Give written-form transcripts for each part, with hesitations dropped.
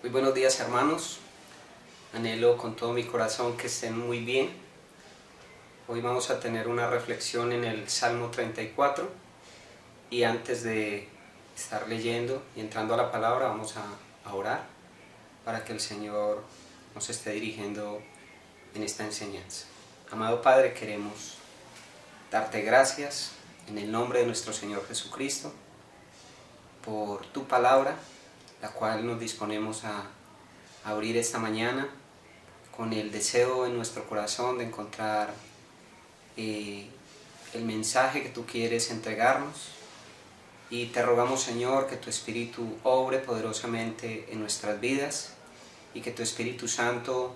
Muy buenos días, hermanos. Anhelo con todo mi corazón que estén muy bien. Hoy vamos a tener una reflexión en el Salmo 34 y antes de estar leyendo y entrando a la palabra vamos a orar para que el Señor nos esté dirigiendo en esta enseñanza. Amado Padre, queremos darte gracias en el nombre de nuestro Señor Jesucristo por tu palabra, la cual nos disponemos a abrir esta mañana con el deseo en nuestro corazón de encontrar el mensaje que tú quieres entregarnos, y te rogamos, Señor, que tu Espíritu obre poderosamente en nuestras vidas y que tu Espíritu Santo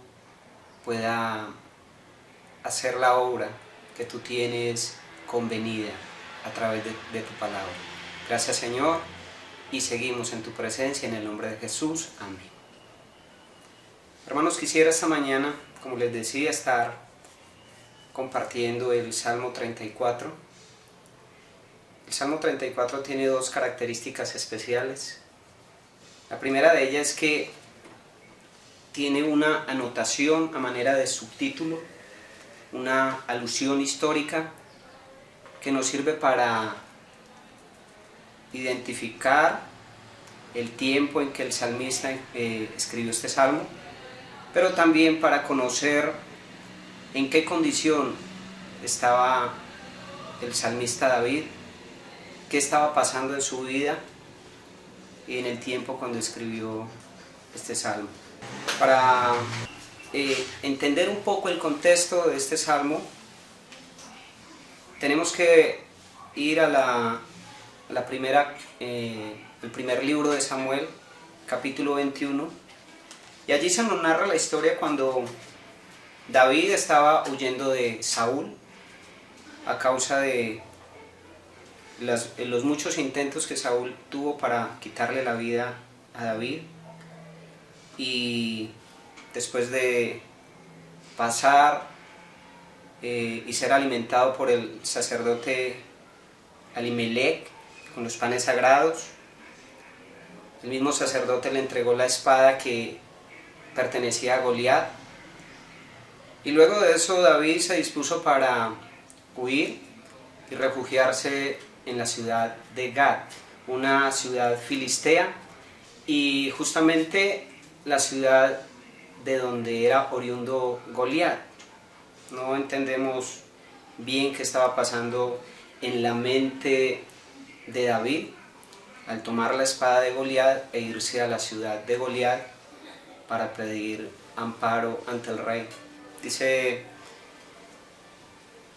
pueda hacer la obra que tú tienes convenida a través de tu palabra. Gracias, Señor, y seguimos en tu presencia en el nombre de Jesús. Amén. Hermanos, quisiera esta mañana, como les decía, estar compartiendo el Salmo 34. El Salmo 34 tiene dos características especiales. La primera de ellas es que tiene una anotación a manera de subtítulo, una alusión histórica que nos sirve para identificar el tiempo en que el salmista escribió este salmo, pero también para conocer en qué condición estaba el salmista David, qué estaba pasando en su vida y en el tiempo cuando escribió este salmo. Para entender un poco el contexto de este salmo, tenemos que ir a el primer libro de Samuel, capítulo 21, y allí se nos narra la historia cuando David estaba huyendo de Saúl a causa de los muchos intentos que Saúl tuvo para quitarle la vida a David, y después de pasar y ser alimentado por el sacerdote Ahimelech con los panes sagrados, el mismo sacerdote le entregó la espada que pertenecía a Goliat, y luego de eso David se dispuso para huir y refugiarse en la ciudad de Gat, una ciudad filistea, y justamente la ciudad de donde era oriundo Goliat. No entendemos bien qué estaba pasando en la mente de David al tomar la espada de Goliat e irse a la ciudad de Goliat para pedir amparo ante el rey. Dice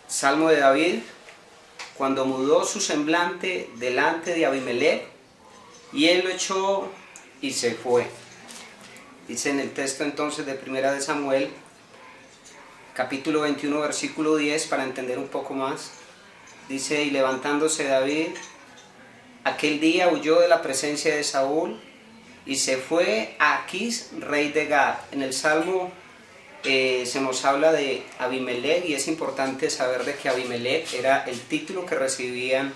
Salmo de David: cuando mudó su semblante delante de Abimelech, y él lo echó y se fue. Dice en el texto entonces de Primera de Samuel, capítulo 21, versículo 10, para entender un poco más. Dice: y levantándose David aquel día huyó de la presencia de Saúl y se fue a Aquís, rey de Gat. En el Salmo se nos habla de Abimelech, y es importante saber de que Abimelech era el título que recibían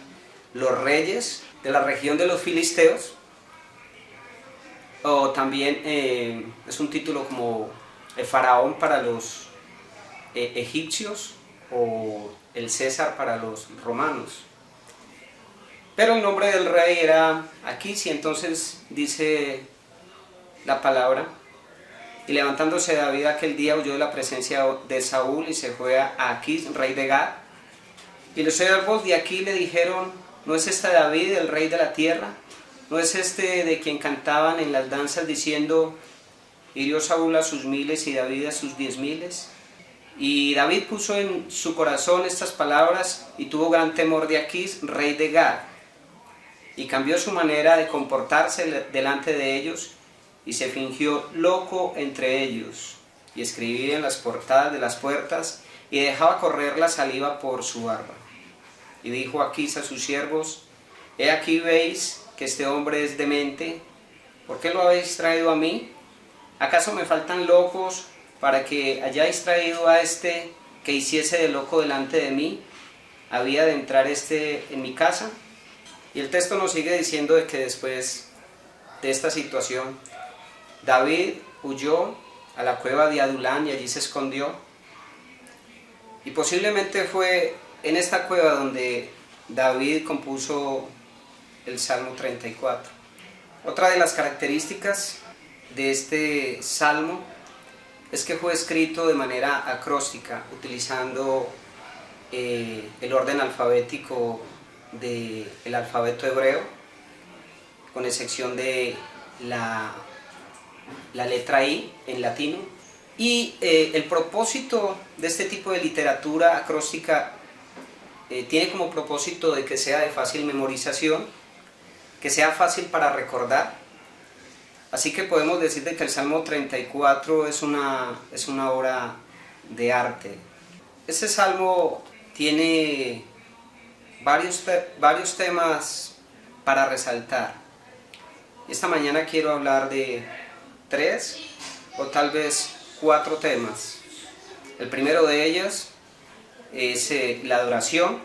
los reyes de la región de los filisteos, o también es un título como el faraón para los egipcios o el César para los romanos. Pero el nombre del rey era Aquís, y entonces dice la palabra: y levantándose David aquel día huyó de la presencia de Saúl y se fue a Aquís, rey de Gat. Y los siervos de Aquís le dijeron: ¿no es este David, el rey de la tierra? ¿No es este de quien cantaban en las danzas diciendo: hirió Saúl a sus miles y David a sus 10,000? Y David puso en su corazón estas palabras y tuvo gran temor de Aquís, rey de Gat, y cambió su manera de comportarse delante de ellos, y se fingió loco entre ellos, y escribía en las portadas de las puertas, y dejaba correr la saliva por su barba. Y dijo Aquís a sus siervos: he aquí veis que este hombre es demente, ¿por qué lo habéis traído a mí? ¿Acaso me faltan locos para que hayáis traído a este que hiciese de loco delante de mí? ¿Había de entrar este en mi casa? Y el texto nos sigue diciendo de que después de esta situación, David huyó a la cueva de Adulán y allí se escondió. Y posiblemente fue en esta cueva donde David compuso el Salmo 34. Otra de las características de este salmo es que fue escrito de manera acróstica, utilizando el orden alfabético del alfabeto hebreo, con excepción de la letra I en latino. Y el propósito de este tipo de literatura acróstica tiene como propósito de que sea de fácil memorización, que sea fácil para recordar. Así que podemos decir de que el Salmo 34 es una obra de arte. Este salmo tiene varios temas para resaltar. Esta mañana quiero hablar de 3 o tal vez 4 temas. El primero de ellos es la adoración,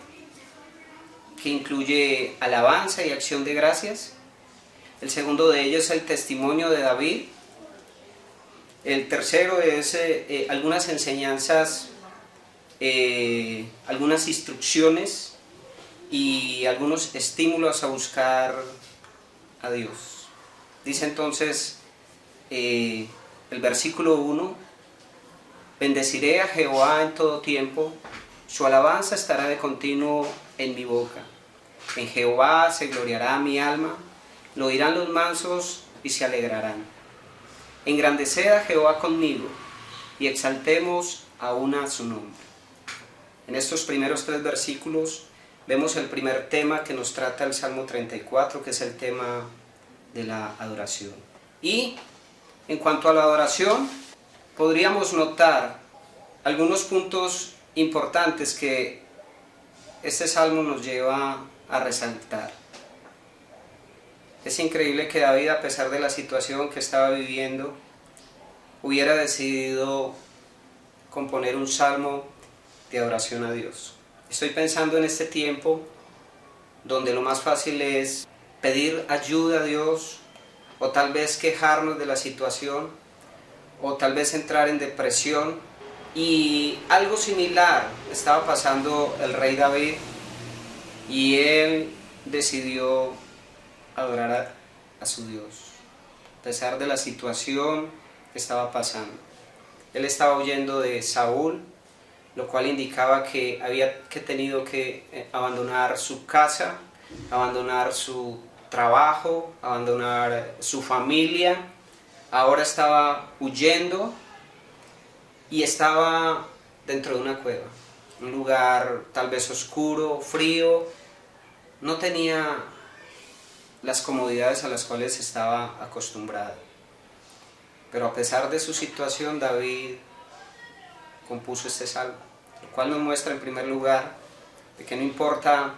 que incluye alabanza y acción de gracias. El segundo de ellos es el testimonio de David. El tercero es algunas enseñanzas, algunas instrucciones y algunos estímulos a buscar a Dios. Dice entonces el versículo 1: bendeciré a Jehová en todo tiempo, su alabanza estará de continuo en mi boca. En Jehová se gloriará mi alma, lo oirán los mansos y se alegrarán. Engrandeced a Jehová conmigo y exaltemos aún a su nombre. En estos primeros 3 versículos vemos el primer tema que nos trata el Salmo 34, que es el tema de la adoración. Y en cuanto a la adoración, podríamos notar algunos puntos importantes que este salmo nos lleva a resaltar. Es increíble que David, a pesar de la situación que estaba viviendo, hubiera decidido componer un salmo de adoración a Dios. Estoy pensando en este tiempo donde lo más fácil es pedir ayuda a Dios, o tal vez quejarnos de la situación, o tal vez entrar en depresión. Y algo similar estaba pasando el rey David, y él decidió adorar a su Dios, a pesar de la situación que estaba pasando. Él estaba huyendo de Saúl, lo cual indicaba que había tenido que abandonar su casa, abandonar su trabajo, abandonar su familia. Ahora estaba huyendo y estaba dentro de una cueva, un lugar tal vez oscuro, frío. No tenía las comodidades a las cuales estaba acostumbrado. Pero a pesar de su situación, David compuso este salmo, lo cual nos muestra en primer lugar de que no importa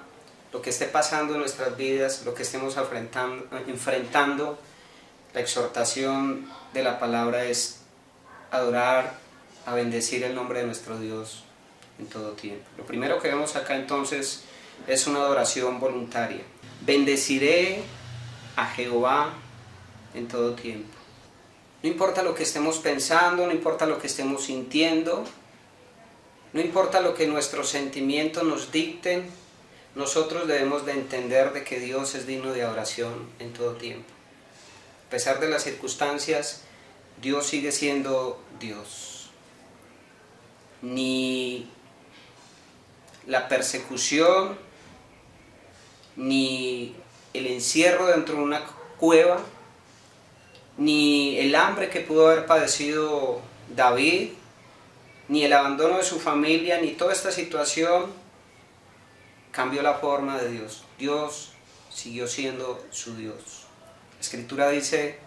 lo que esté pasando en nuestras vidas, lo que estemos enfrentando, la exhortación de la palabra es adorar, a bendecir el nombre de nuestro Dios en todo tiempo. Lo primero que vemos acá entonces es una adoración voluntaria. Bendeciré a Jehová en todo tiempo. No importa lo que estemos pensando, no importa lo que estemos sintiendo, no importa lo que nuestros sentimientos nos dicten, nosotros debemos de entender de que Dios es digno de adoración en todo tiempo. A pesar de las circunstancias, Dios sigue siendo Dios. Ni la persecución, ni el encierro dentro de una cueva, ni el hambre que pudo haber padecido David, ni el abandono de su familia, ni toda esta situación cambió la forma de Dios. Dios siguió siendo su Dios. La Escritura dice: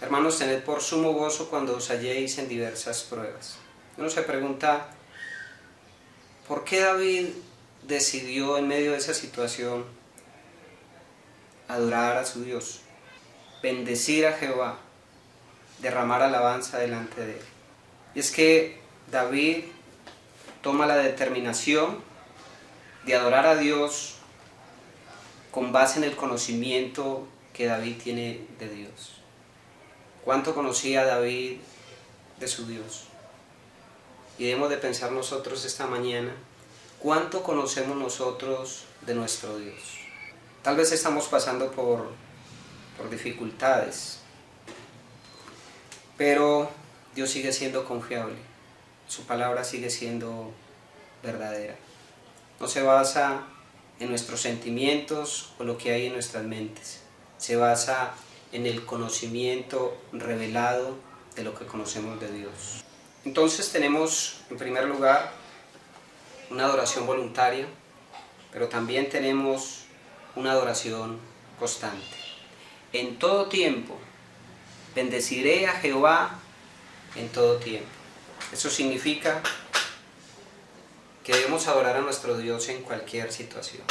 hermanos, tened por sumo gozo cuando os halléis en diversas pruebas. Uno se pregunta, ¿por qué David decidió en medio de esa situación adorar a su Dios, bendecir a Jehová, derramar alabanza delante de él? Y es que David toma la determinación de adorar a Dios con base en el conocimiento que David tiene de Dios. ¿Cuánto conocía David de su Dios? Y debemos de pensar nosotros esta mañana, ¿cuánto conocemos nosotros de nuestro Dios? Tal vez estamos pasando por dificultades, pero Dios sigue siendo confiable, su palabra sigue siendo verdadera. No se basa en nuestros sentimientos o lo que hay en nuestras mentes, se basa en el conocimiento revelado de lo que conocemos de Dios. Entonces tenemos en primer lugar una adoración voluntaria, pero también tenemos una adoración constante. En todo tiempo bendeciré a Jehová en todo tiempo. Eso significa que debemos adorar a nuestro Dios en cualquier situación,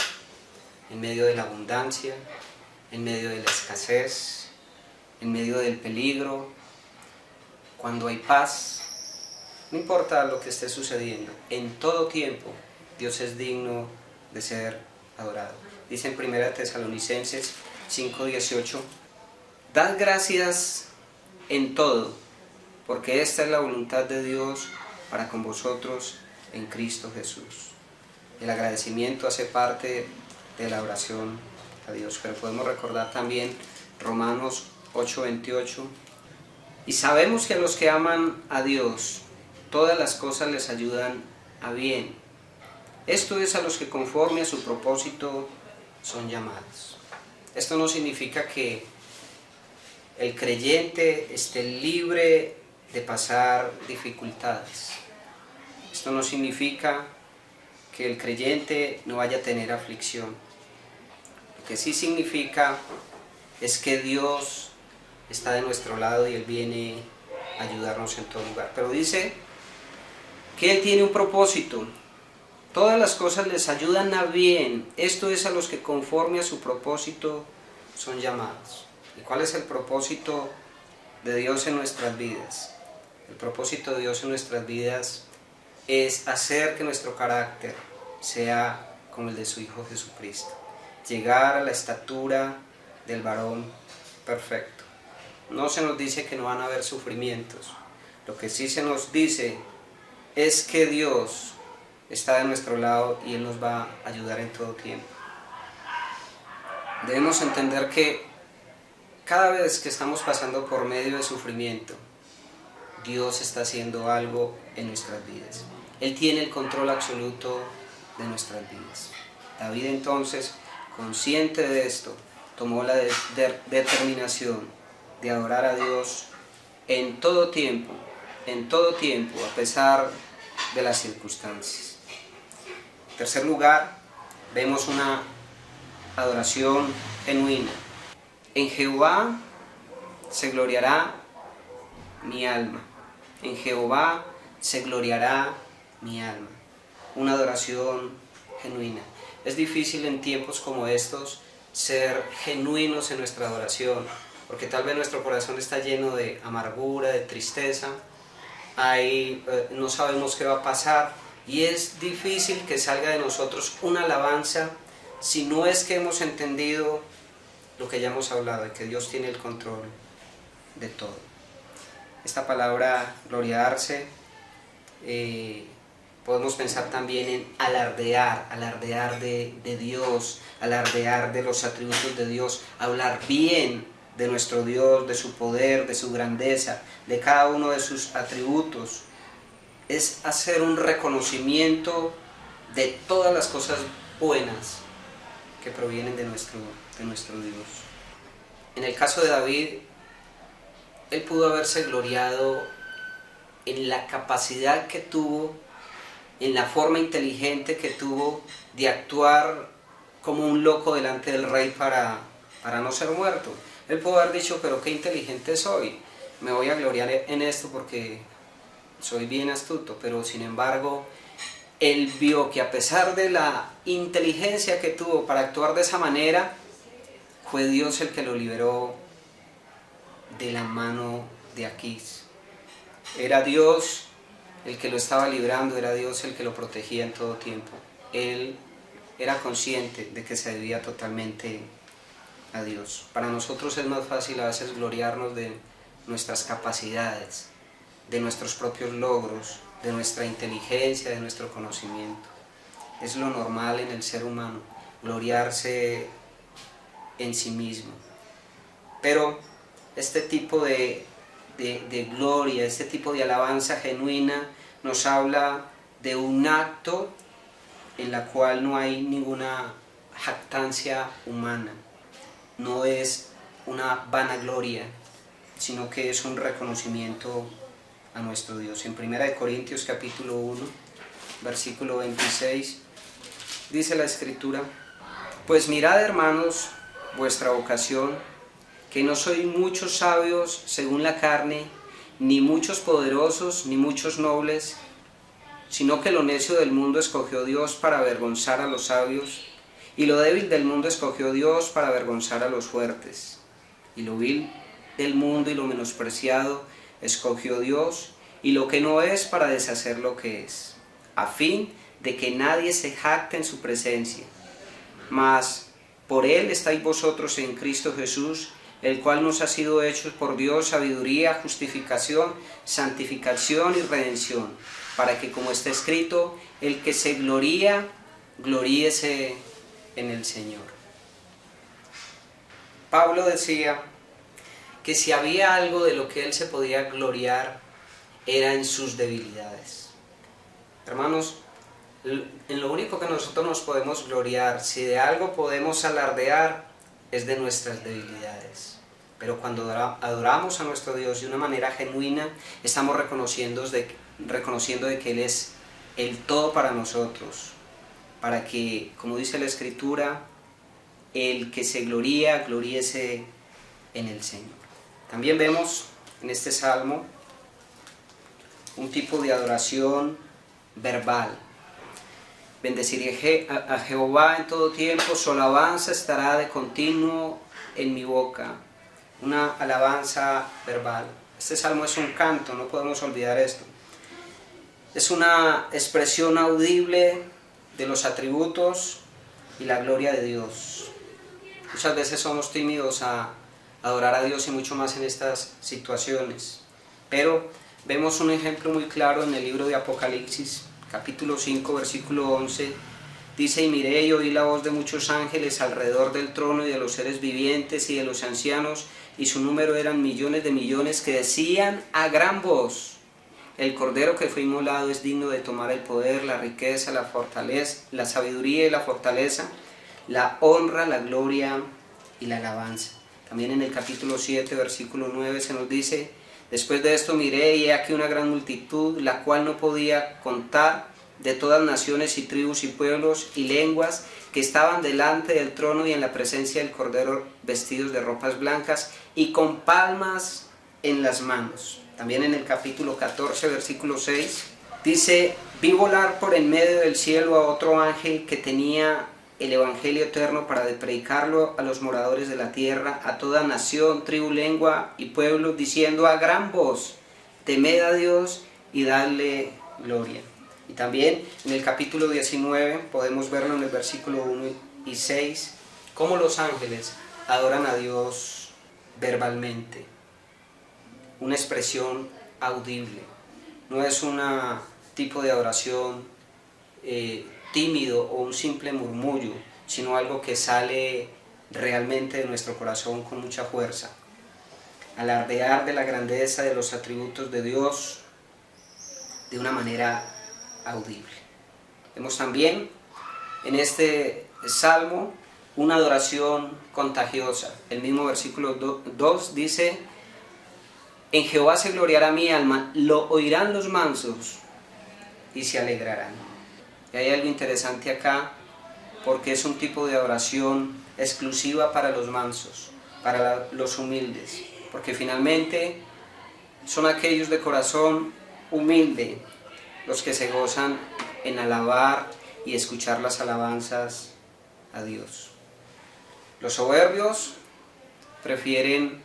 en medio de la abundancia, en medio de la escasez, en medio del peligro, cuando hay paz, no importa lo que esté sucediendo, en todo tiempo Dios es digno de ser adorado. Dice en 1 Tesalonicenses 5:18, dad gracias en todo, porque esta es la voluntad de Dios para con vosotros en Cristo Jesús. El agradecimiento hace parte de la oración a Dios, pero podemos recordar también Romanos 8:28, y sabemos que a los que aman a Dios, todas las cosas les ayudan a bien. Esto es a los que conforme a su propósito son llamados. Esto no significa que el creyente esté libre de pasar dificultades. Esto no significa que el creyente no vaya a tener aflicción. Lo que sí significa es que Dios está de nuestro lado y Él viene a ayudarnos en todo lugar. Pero dice que Él tiene un propósito. Todas las cosas les ayudan a bien. Esto es a los que conforme a su propósito son llamados. ¿Y cuál es el propósito de Dios en nuestras vidas? El propósito de Dios en nuestras vidas es hacer que nuestro carácter sea como el de su Hijo Jesucristo. Llegar a la estatura del varón perfecto. No se nos dice que no van a haber sufrimientos. Lo que sí se nos dice es que Dios está de nuestro lado y Él nos va a ayudar en todo tiempo. Debemos entender que cada vez que estamos pasando por medio de sufrimiento, Dios está haciendo algo en nuestras vidas. Él tiene el control absoluto de nuestras vidas. David entonces, consciente de esto, tomó la determinación de adorar a Dios en todo tiempo, a pesar de las circunstancias. En tercer lugar, vemos una adoración genuina. En Jehová se gloriará mi alma. En Jehová se gloriará mi alma. Una adoración genuina. Es difícil en tiempos como estos ser genuinos en nuestra adoración, porque tal vez nuestro corazón está lleno de amargura, de tristeza, no sabemos qué va a pasar, y es difícil que salga de nosotros una alabanza si no es que hemos entendido lo que ya hemos hablado, de que Dios tiene el control de todo. Esta palabra gloriarse, podemos pensar también en alardear de Dios, alardear de los atributos de Dios, hablar bien de nuestro Dios, de su poder, de su grandeza, de cada uno de sus atributos. Es hacer un reconocimiento de todas las cosas buenas que provienen de nuestro Dios. En el caso de David, él pudo haberse gloriado en la capacidad que tuvo, en la forma inteligente que tuvo de actuar como un loco delante del rey para no ser muerto. Él pudo haber dicho, pero qué inteligente soy, me voy a gloriar en esto porque soy bien astuto, pero sin embargo, él vio que a pesar de la inteligencia que tuvo para actuar de esa manera, fue Dios el que lo liberó de la mano de Aquís. Era Dios el que lo estaba librando, era Dios el que lo protegía en todo tiempo. Él era consciente de que se debía totalmente a Dios. Para nosotros es más fácil a veces gloriarnos de nuestras capacidades, de nuestros propios logros, de nuestra inteligencia, de nuestro conocimiento. Es lo normal en el ser humano, gloriarse en sí mismo. Pero este tipo de gloria, este tipo de alabanza genuina nos habla de un acto en la cual no hay ninguna jactancia humana, no es una vanagloria, sino que es un reconocimiento a nuestro Dios. En 1 Corintios capítulo 1, versículo 26, dice la Escritura: pues mirad, hermanos, vuestra vocación, que no sois muchos sabios según la carne, ni muchos poderosos, ni muchos nobles, sino que lo necio del mundo escogió Dios para avergonzar a los sabios, y lo débil del mundo escogió Dios para avergonzar a los fuertes, y lo vil del mundo y lo menospreciado escogió Dios, y lo que no es para deshacer lo que es, a fin de que nadie se jacte en su presencia. Mas por él estáis vosotros en Cristo Jesús, el cual nos ha sido hecho por Dios sabiduría, justificación, santificación y redención, para que, como está escrito, el que se gloría, gloríese en el Señor. Pablo decía que si había algo de lo que él se podía gloriar, era en sus debilidades. Hermanos, en lo único que nosotros nos podemos gloriar, si de algo podemos alardear, es de nuestras debilidades. Pero cuando adoramos a nuestro Dios de una manera genuina, estamos reconociendo de que Él es el todo para nosotros, para que, como dice la Escritura, el que se gloría, gloríese en el Señor. También vemos en este salmo un tipo de adoración verbal. Bendeciré a Jehová en todo tiempo, su alabanza estará de continuo en mi boca. Una alabanza verbal. Este salmo es un canto, no podemos olvidar esto. Es una expresión audible de los atributos y la gloria de Dios. Muchas veces somos tímidos a adorar a Dios y mucho más en estas situaciones. Pero vemos un ejemplo muy claro en el libro de Apocalipsis, capítulo 5, versículo 11, dice: y miré y oí la voz de muchos ángeles alrededor del trono y de los seres vivientes y de los ancianos, y su número eran millones de millones, que decían a gran voz: el Cordero que fue inmolado es digno de tomar el poder, la riqueza, la fortaleza, la sabiduría y la fortaleza, la honra, la gloria y la alabanza. También en el capítulo 7, versículo 9 se nos dice: después de esto miré y he aquí una gran multitud, la cual no podía contar, de todas naciones y tribus y pueblos y lenguas, que estaban delante del trono y en la presencia del Cordero, vestidos de ropas blancas y con palmas en las manos. También en el capítulo 14, versículo 6, dice: vi volar por en medio del cielo a otro ángel que tenía el evangelio eterno para predicarlo a los moradores de la tierra, a toda nación, tribu, lengua y pueblo, diciendo a gran voz: temed a Dios y dadle gloria. Y también en el capítulo 19 podemos verlo en el versículo 1 y 6, cómo los ángeles adoran a Dios verbalmente, una expresión audible. No es un tipo de adoración tímido o un simple murmullo, sino algo que sale realmente de nuestro corazón con mucha fuerza. Alardear de la grandeza de los atributos de Dios de una manera audible. Vemos también en este salmo una adoración contagiosa. El mismo versículo 2 dice: en Jehová se gloriará mi alma, lo oirán los mansos y se alegrarán. Y hay algo interesante acá, porque es un tipo de adoración exclusiva para los mansos, para los humildes, porque finalmente son aquellos de corazón humilde los que se gozan en alabar y escuchar las alabanzas a Dios. Los soberbios prefieren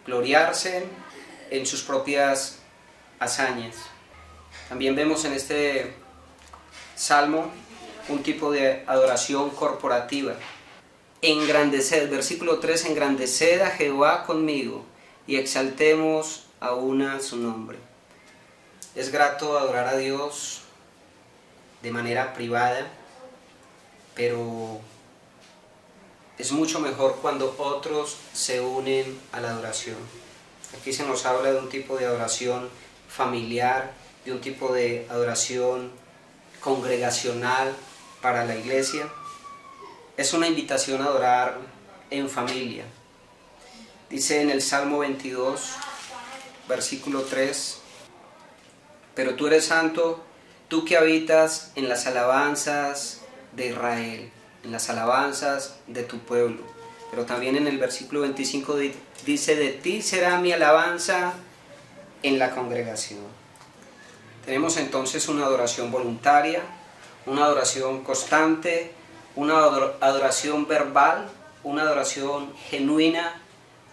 gloriarse en sus propias hazañas. También vemos en este salmo un tipo de adoración corporativa. Engrandeced, versículo 3, engrandeced a Jehová conmigo y exaltemos aún a su nombre. Es grato adorar a Dios de manera privada, pero es mucho mejor cuando otros se unen a la adoración. Aquí se nos habla de un tipo de adoración familiar, de un tipo de adoración congregacional para la iglesia. Es una invitación a adorar en familia. Dice en el Salmo 22, versículo 3, pero tú eres santo, tú que habitas en las alabanzas de Israel, en las alabanzas de tu pueblo. Pero también en el versículo 25 dice, de ti será mi alabanza en la congregación. Tenemos entonces una adoración voluntaria, una adoración constante, una adoración verbal, una adoración genuina,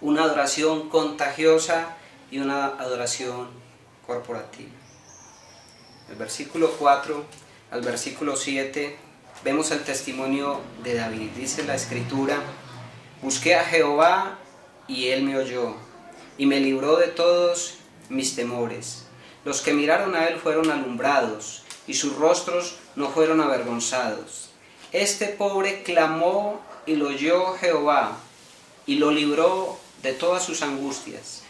una adoración contagiosa y una adoración corporativa. Del versículo 4 al versículo 7 vemos el testimonio de David. Dice la Escritura, busqué a Jehová y él me oyó y me libró de todos mis temores. Los que miraron a él fueron alumbrados y sus rostros no fueron avergonzados. Este pobre clamó y lo oyó Jehová y lo libró de todas sus angustias.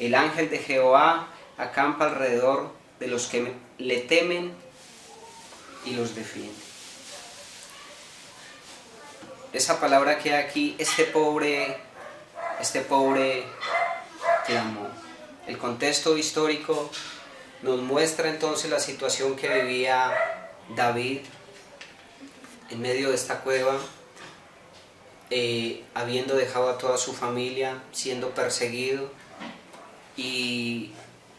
El ángel de Jehová acampa alrededor de los que le temen y los defiende. Esa palabra que hay aquí, este pobre clamó. El contexto histórico nos muestra entonces la situación que vivía David en medio de esta cueva, habiendo dejado a toda su familia, siendo perseguido. Y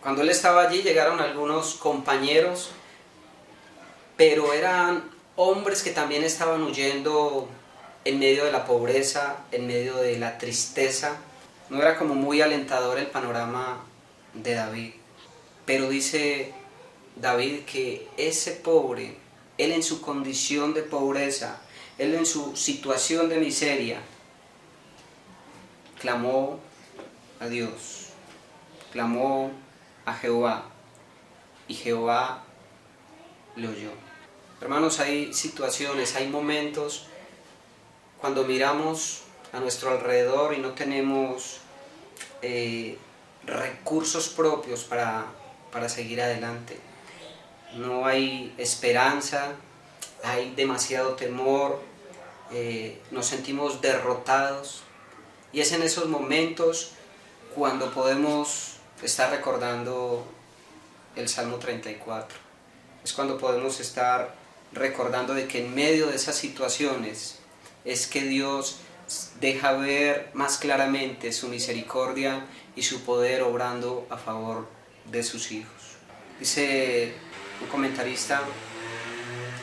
cuando él estaba allí llegaron algunos compañeros, pero eran hombres que también estaban huyendo en medio de la pobreza, en medio de la tristeza. No era como muy alentador el panorama de David. Pero dice David que ese pobre, él en su condición de pobreza, él en su situación de miseria, clamó a Dios, clamó a Jehová, y Jehová le oyó. Hermanos, hay situaciones, hay momentos cuando miramos a nuestro alrededor y no tenemos recursos propios para seguir adelante. No hay esperanza, hay demasiado temor, nos sentimos derrotados, y es en esos momentos cuando podemos estar recordando el Salmo 34. Es cuando podemos estar recordando de que en medio de esas situaciones es que Dios deja ver más claramente su misericordia y su poder obrando a favor de sus hijos. Dice un comentarista,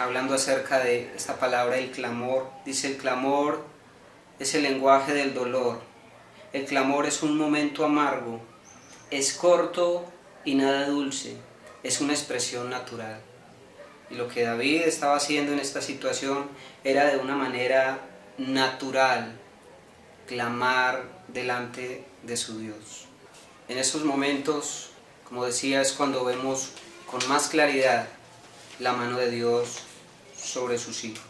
hablando acerca de esta palabra, el clamor, dice: el clamor es el lenguaje del dolor, el clamor es un momento amargo, es corto y nada dulce, es una expresión natural. Y lo que David estaba haciendo en esta situación era de una manera natural, clamar delante de su Dios. En esos momentos, como decía, es cuando vemos con más claridad la mano de Dios sobre sus hijos.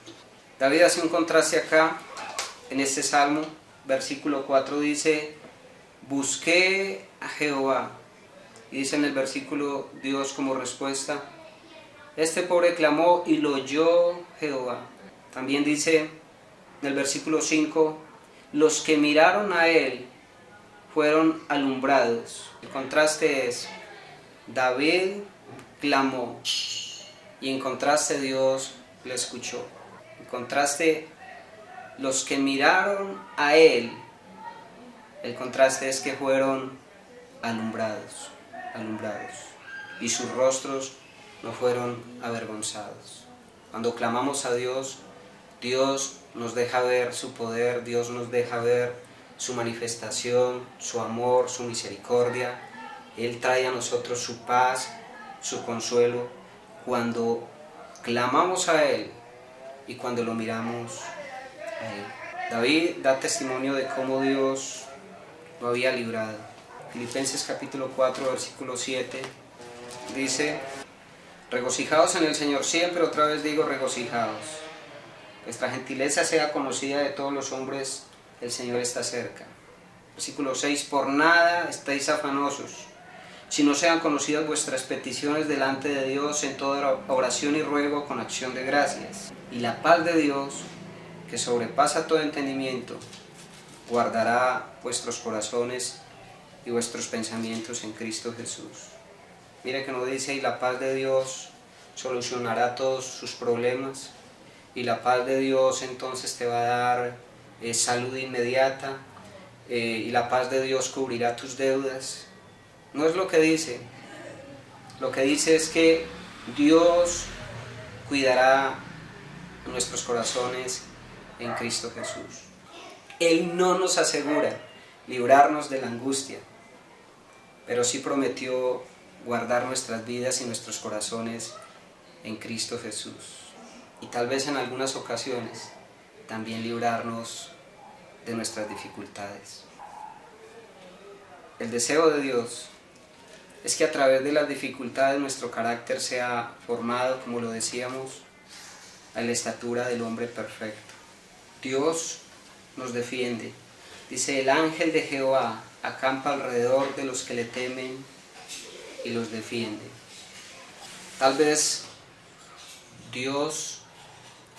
David hace un contraste acá, en este salmo, versículo 4 dice: busqué a Jehová. Y dice en el versículo Dios como respuesta: este pobre clamó y lo oyó Jehová. También dice en el versículo 5: los que miraron a él fueron alumbrados. El contraste es: David clamó y en contraste Dios le escuchó. En contraste, los que miraron a él, el contraste es que fueron alumbrados, y sus rostros no fueron avergonzados. Cuando clamamos a Dios, Dios nos deja ver su poder, Dios nos deja ver su manifestación, su amor, su misericordia. Él trae a nosotros su paz, su consuelo, cuando clamamos a Él y cuando lo miramos a Él. David da testimonio de cómo Dios lo había librado. Filipenses capítulo 4, versículo 7, dice: regocijaos en el Señor siempre, otra vez digo regocijaos. Vuestra gentileza sea conocida de todos los hombres, el Señor está cerca. Versículo 6, por nada estéis afanosos, sino sean conocidas vuestras peticiones delante de Dios en toda oración y ruego con acción de gracias. Y la paz de Dios, que sobrepasa todo entendimiento, guardará vuestros corazones y vuestros pensamientos en Cristo Jesús. Mira que nos dice, y la paz de Dios solucionará todos sus problemas, y la paz de Dios entonces te va a dar salud inmediata, y la paz de Dios cubrirá tus deudas. No es lo que dice. Lo que dice es que Dios cuidará nuestros corazones en Cristo Jesús. Él no nos asegura librarnos de la angustia, pero sí prometió guardar nuestras vidas y nuestros corazones en Cristo Jesús. Y tal vez en algunas ocasiones también librarnos de nuestras dificultades. El deseo de Dios es que a través de las dificultades nuestro carácter sea formado, como lo decíamos, a la estatura del hombre perfecto. Dios nos defiende. Dice, el ángel de Jehová acampa alrededor de los que le temen y los defiende. Tal vez Dios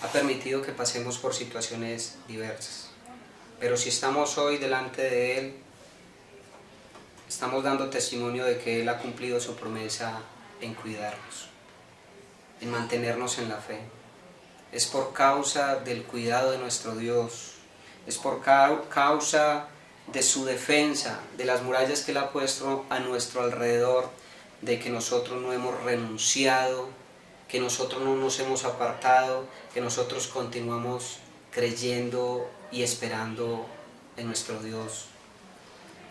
ha permitido que pasemos por situaciones diversas, pero si estamos hoy delante de Él, estamos dando testimonio de que Él ha cumplido su promesa en cuidarnos, en mantenernos en la fe. Es por causa del cuidado de nuestro Dios, es por causa de su defensa, de las murallas que Él ha puesto a nuestro alrededor, de que nosotros no hemos renunciado, que nosotros no nos hemos apartado, que nosotros continuamos creyendo y esperando en nuestro Dios.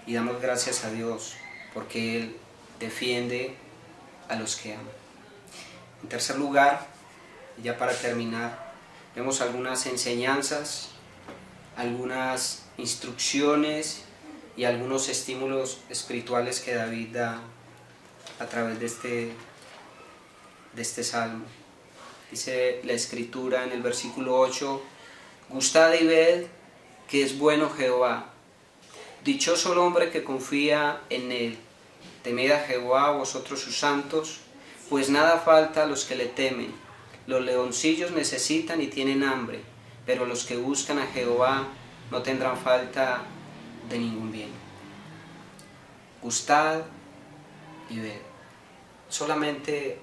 Y damos gracias a Dios porque Él defiende a los que aman. En tercer lugar, ya para terminar, vemos algunas enseñanzas, algunas instrucciones y algunos estímulos espirituales que David da a través de este salmo. Dice la escritura en el versículo 8: gustad y ved que es bueno Jehová. Dichoso el hombre que confía en él. Temed a Jehová vosotros sus santos, pues nada falta a los que le temen. Los leoncillos necesitan y tienen hambre, pero los que buscan a Jehová no tendrán falta de ningún bien. Gustad y ved. Solamente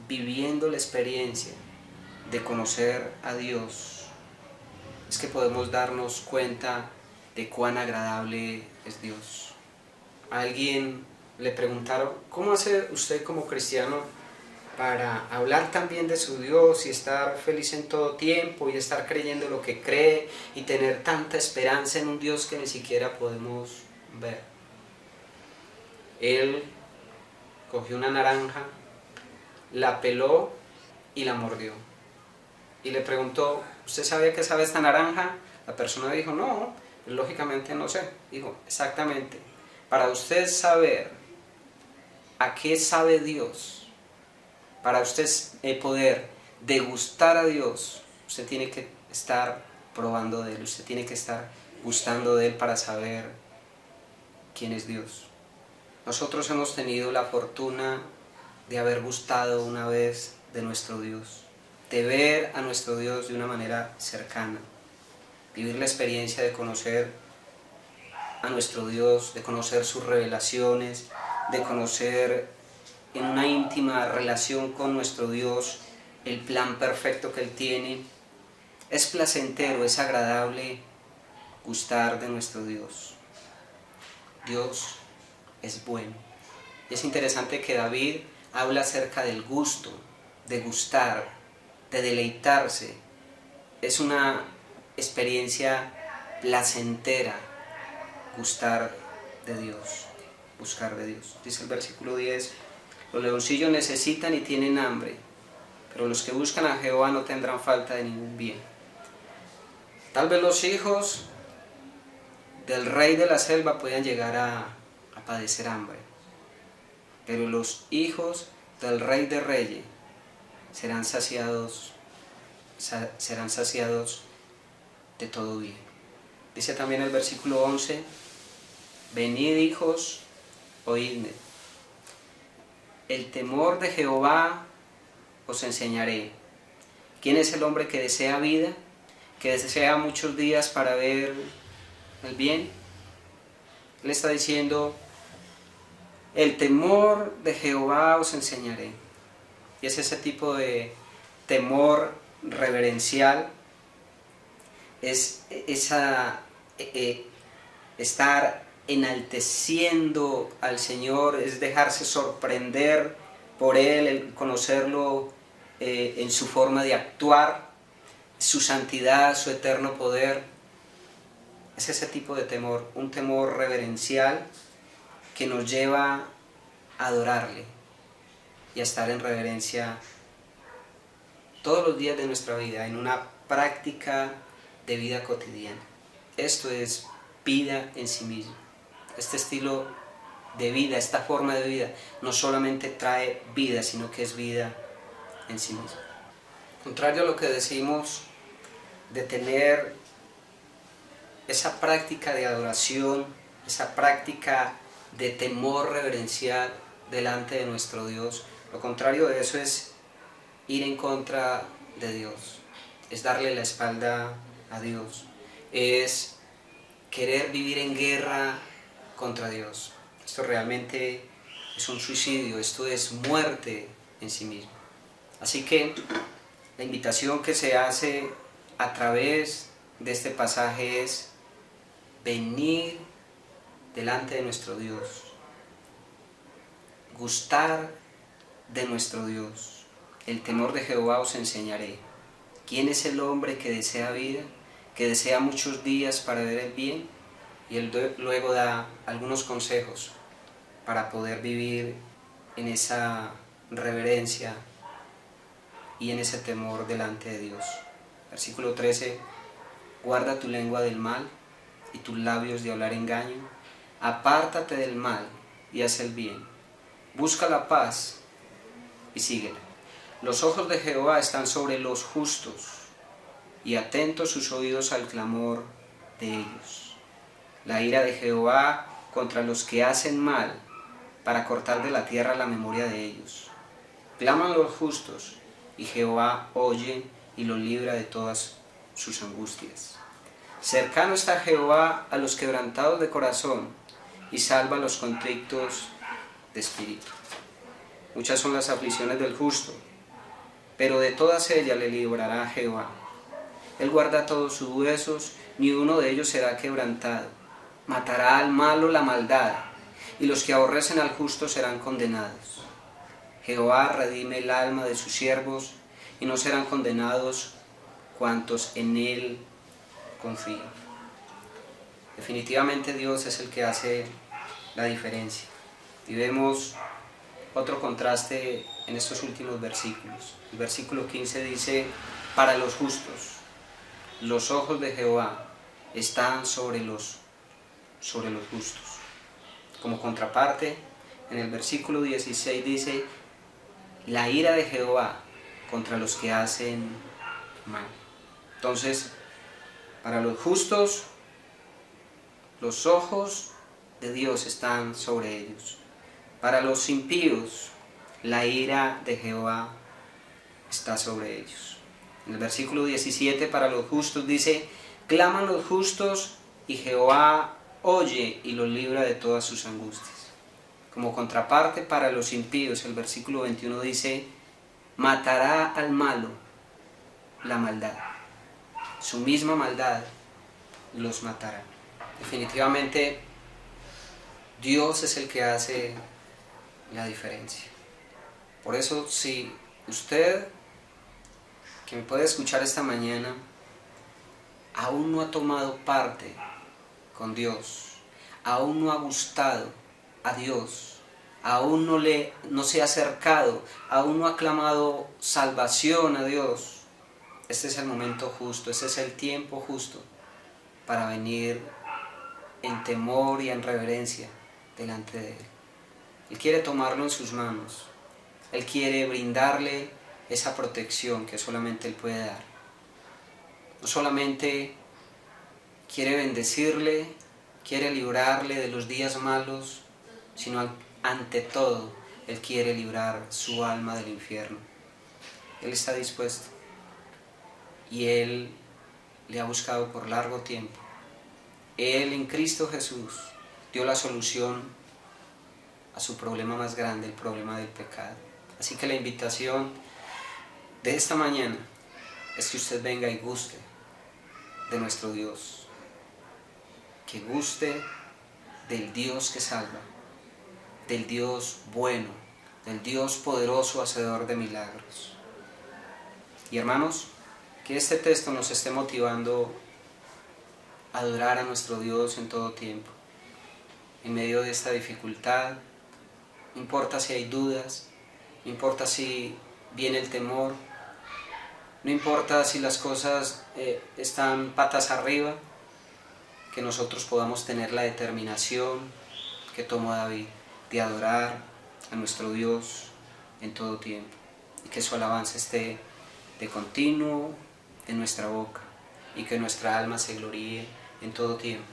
viviendo la experiencia de conocer a Dios es que podemos darnos cuenta de cuán agradable es Dios. A alguien le preguntaron, ¿cómo hace usted como cristiano para hablar también de su Dios y estar feliz en todo tiempo y estar creyendo lo que cree y tener tanta esperanza en un Dios que ni siquiera podemos ver? Él cogió una naranja, la peló y la mordió. Y le preguntó, ¿usted sabía qué sabe esta naranja? La persona dijo, no, lógicamente no sé. Dijo, exactamente, para usted saber a qué sabe Dios, para usted poder degustar a Dios, usted tiene que estar probando de Él, usted tiene que estar gustando de Él para saber quién es Dios. Nosotros hemos tenido la fortuna de haber gustado una vez de nuestro Dios, de ver a nuestro Dios de una manera cercana, vivir la experiencia de conocer a nuestro Dios, de conocer sus revelaciones, de conocer en una íntima relación con nuestro Dios el plan perfecto que Él tiene. Es placentero, es agradable gustar de nuestro Dios. Dios es bueno. Y es interesante que David habla acerca del gusto, de gustar, de deleitarse. Es una experiencia placentera gustar de Dios, buscar de Dios. Dice el versículo 10, los leoncillos necesitan y tienen hambre, pero los que buscan a Jehová no tendrán falta de ningún bien. Tal vez los hijos del rey de la selva puedan llegar a padecer hambre, pero los hijos del Rey de Reyes serán saciados de todo bien. Dice también el versículo 11, venid hijos, oídme, el temor de Jehová os enseñaré. ¿Quién es el hombre que desea vida, que desea muchos días para ver el bien? Él está diciendo, el temor de Jehová os enseñaré. Y es ese tipo de temor reverencial, es estar enalteciendo al Señor, es dejarse sorprender por Él, el conocerlo en su forma de actuar, su santidad, su eterno poder. Es ese tipo de temor, un temor reverencial que nos lleva a adorarle y a estar en reverencia todos los días de nuestra vida, en una práctica de vida cotidiana. Esto es vida en sí mismo. Este estilo de vida, esta forma de vida, no solamente trae vida, sino que es vida en sí mismo. Contrario a lo que decimos de tener esa práctica de adoración, esa práctica de temor reverencial delante de nuestro Dios, lo contrario de eso es ir en contra de Dios, es darle la espalda a Dios, es querer vivir en guerra contra Dios. Esto realmente es un suicidio, esto es muerte en sí mismo. Así que la invitación que se hace a través de este pasaje es venir delante de nuestro Dios, gustar de nuestro Dios. El temor de Jehová os enseñaré. ¿Quién es el hombre que desea vida, que desea muchos días para ver el bien? Y él luego da algunos consejos para poder vivir en esa reverencia y en ese temor delante de Dios. Versículo 13, guarda tu lengua del mal y tus labios de hablar engaño. Apártate del mal y haz el bien. Busca la paz y síguela. Los ojos de Jehová están sobre los justos y atentos sus oídos al clamor de ellos. La ira de Jehová contra los que hacen mal, para cortar de la tierra la memoria de ellos. Claman los justos, y Jehová oye y los libra de todas sus angustias. Cercano está Jehová a los quebrantados de corazón, y salva a los contritos de espíritu. Muchas son las aflicciones del justo, pero de todas ellas le librará Jehová. Él guarda todos sus huesos, ni uno de ellos será quebrantado. Matará al malo la maldad, y los que aborrecen al justo serán condenados. Jehová redime el alma de sus siervos, y no serán condenados cuantos en él confían. Definitivamente Dios es el que hace la diferencia. Y vemos otro contraste en estos últimos versículos. El versículo 15 dice, para los justos, los ojos de Jehová están sobre los justos. Como contraparte, en el versículo 16 dice, la ira de Jehová contra los que hacen mal. Entonces, para los justos, los ojos de Dios están sobre ellos. Para los impíos, la ira de Jehová está sobre ellos. En el versículo 17, para los justos dice, claman los justos y Jehová oye y los libra de todas sus angustias. Como contraparte, para los impíos, el versículo 21 dice, matará al malo la maldad. Su misma maldad los matará. Definitivamente, Dios es el que hace la diferencia. Por eso, si usted, que me puede escuchar esta mañana, aún no ha tomado parte con Dios, aún no ha gustado a Dios, aún no se ha acercado, aún no ha clamado salvación a Dios, este es el momento justo, este es el tiempo justo para venir en temor y en reverencia delante de Él. Él quiere tomarlo en sus manos. Él quiere brindarle esa protección que solamente Él puede dar. No solamente quiere bendecirle, quiere librarle de los días malos, sino ante todo, Él quiere librar su alma del infierno. Él está dispuesto y Él le ha buscado por largo tiempo. Él en Cristo Jesús dio la solución a su problema más grande, el problema del pecado. Así que la invitación de esta mañana es que usted venga y guste de nuestro Dios, que guste del Dios que salva, del Dios bueno, del Dios poderoso, hacedor de milagros. Y hermanos, que este texto nos esté motivando a adorar a nuestro Dios en todo tiempo, en medio de esta dificultad. No importa si hay dudas, no importa si viene el temor, no importa si las cosas están patas arriba, que nosotros podamos tener la determinación que tomó David de adorar a nuestro Dios en todo tiempo, y que su alabanza esté de continuo en nuestra boca, y que nuestra alma se gloríe en todo tiempo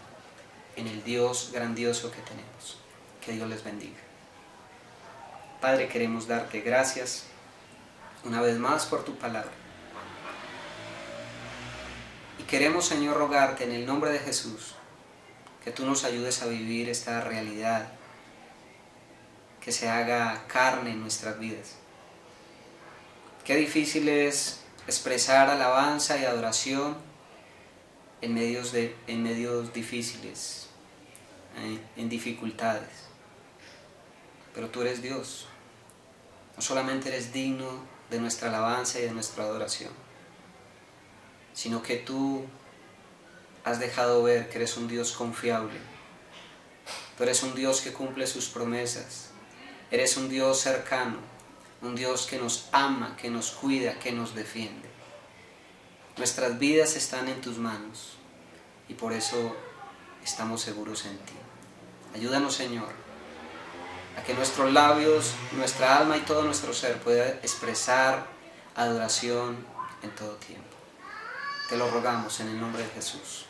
en el Dios grandioso que tenemos. Que Dios les bendiga. Padre, queremos darte gracias una vez más por tu palabra. Y queremos, Señor, rogarte en el nombre de Jesús que tú nos ayudes a vivir esta realidad, que se haga carne en nuestras vidas. Qué difícil es expresar alabanza y adoración en medios difíciles, en dificultades. Pero tú eres Dios. No solamente eres digno de nuestra alabanza y de nuestra adoración, sino que tú has dejado ver que eres un Dios confiable. Tú eres un Dios que cumple sus promesas. Eres un Dios cercano, un Dios que nos ama, que nos cuida, que nos defiende. Nuestras vidas están en tus manos y por eso estamos seguros en ti. Ayúdanos, Señor, a que nuestros labios, nuestra alma y todo nuestro ser pueda expresar adoración en todo tiempo. Te lo rogamos en el nombre de Jesús.